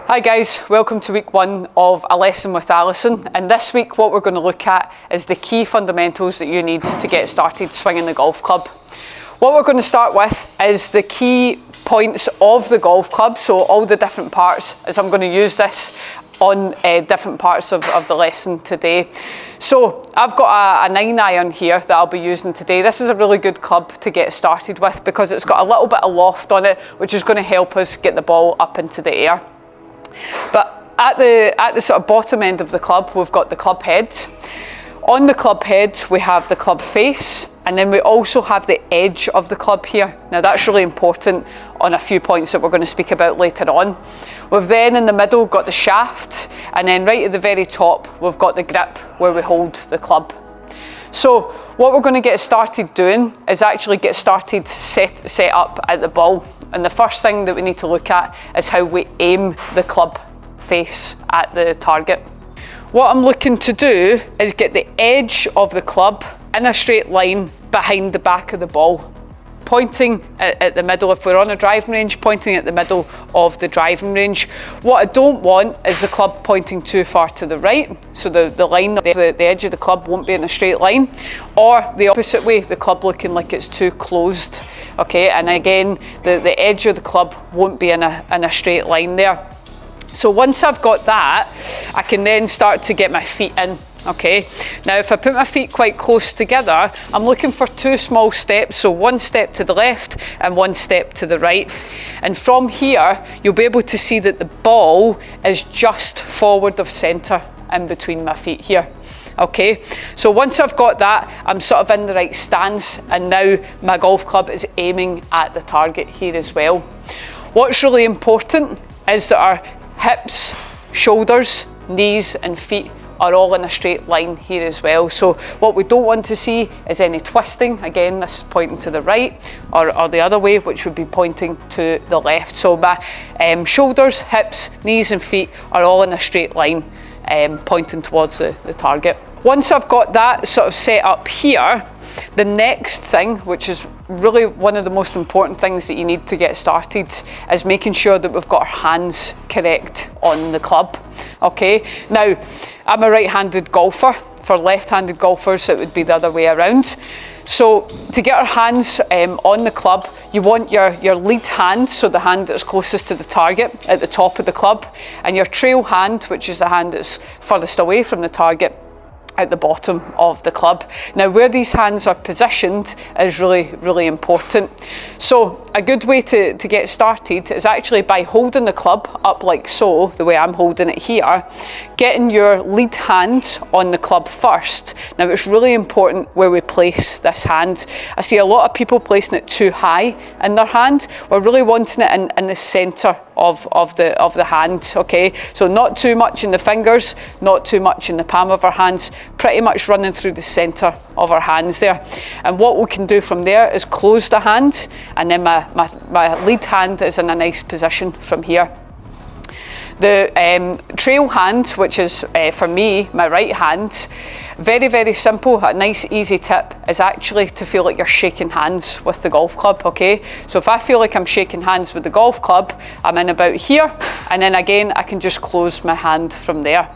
Hi guys, welcome to week 1 of A Lesson with Alyson, and this week what we're going to look at is the key fundamentals that you need to get started swinging the golf club. What we're going to start with is the key points of the golf club, so all the different parts, as I'm going to use this on different parts of the lesson today. So I've got a 9-iron here that I'll be using today. This is a really good club to get started with because it's got a little bit of loft on it, which is going to help us get the ball up into the air. But at the sort of bottom end of the club, we've got the club head. On the club head, we have the club face, and then we also have the edge of the club here. Now that's really important on a few points that we're going to speak about later on. We've then in the middle got the shaft, and then right at the very top, we've got the grip where we hold the club. So what we're going to get started doing is actually get started set up at the ball. And the first thing that we need to look at is how we aim the club face at the target. What I'm looking to do is get the edge of the club in a straight line behind the back of the ball, pointing at the middle. If we're on a driving range, pointing at the middle of the driving range. What I don't want is the club pointing too far to the right, so the line, the edge of the club won't be in a straight line, or the opposite way, the club looking like it's too closed. Okay, and again, the edge of the club won't be in a straight line there. So once I've got that, I can then start to get my feet in. Okay, now if I put my feet quite close together, I'm looking for 2 small steps, so 1 step to the left and 1 step to the right. And from here, you'll be able to see that the ball is just forward of centre in between my feet here. Okay, so once I've got that, I'm sort of in the right stance, and now my golf club is aiming at the target here as well. What's really important is that our hips, shoulders, knees and feet are all in a straight line here as well. So what we don't want to see is any twisting. Again, this is pointing to the right, or the other way, which would be pointing to the left. So my shoulders, hips, knees and feet are all in a straight line, pointing towards the target. Once I've got that sort of set up here, the next thing, which is really one of the most important things that you need to get started, is making sure that we've got our hands correct on the club. Okay, now I'm a right-handed golfer. For left-handed golfers, it would be the other way around. So to get our hands on the club, you want your lead hand, so the hand that's closest to the target at the top of the club, and your trail hand, which is the hand that's furthest away from the target, at the bottom of the club. Now where these hands are positioned is really important. So a good way to get started is actually by holding the club up like so, the way I'm holding it here, getting your lead hand on the club first. Now it's really important where we place this hand. I see a lot of people placing it too high in their hand. We're really wanting it in the centre of the hand. Okay, so not too much in the fingers, not too much in the palm of our hands, pretty much running through the centre of our hands there. And what we can do from there is close the hand, and then my lead hand is in a nice position from here. The trail hand, which is for me, my right hand, very simple. A nice easy tip is actually to feel like you're shaking hands with the golf club. Okay, so if I feel like I'm shaking hands with the golf club, I'm in about here, and then again I can just close my hand from there.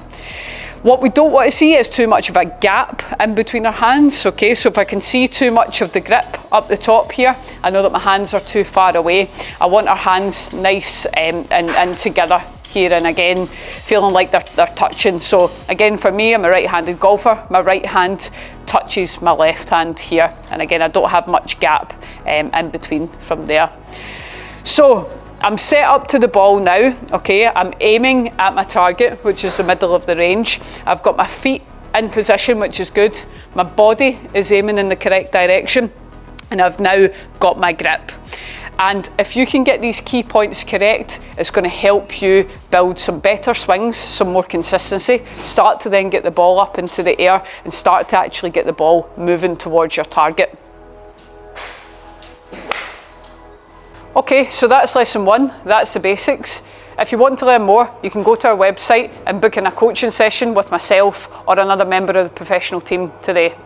What we don't want to see is too much of a gap in between our hands. Okay, so if I can see too much of the grip up the top here, I know that my hands are too far away. I want our hands nice and together here, and again feeling like they're touching. So again, for me, I'm a right-handed golfer. My right hand touches my left hand here, and again I don't have much gap in between from there. So I'm set up to the ball now. Okay, I'm aiming at my target, which is the middle of the range. I've got my feet in position, which is good. My body is aiming in the correct direction, and I've now got my grip. And if you can get these key points correct, it's going to help you build some better swings, some more consistency, start to then get the ball up into the air and start to actually get the ball moving towards your target. Okay, so that's lesson 1, that's the basics. If you want to learn more, you can go to our website and book in a coaching session with myself or another member of the professional team today.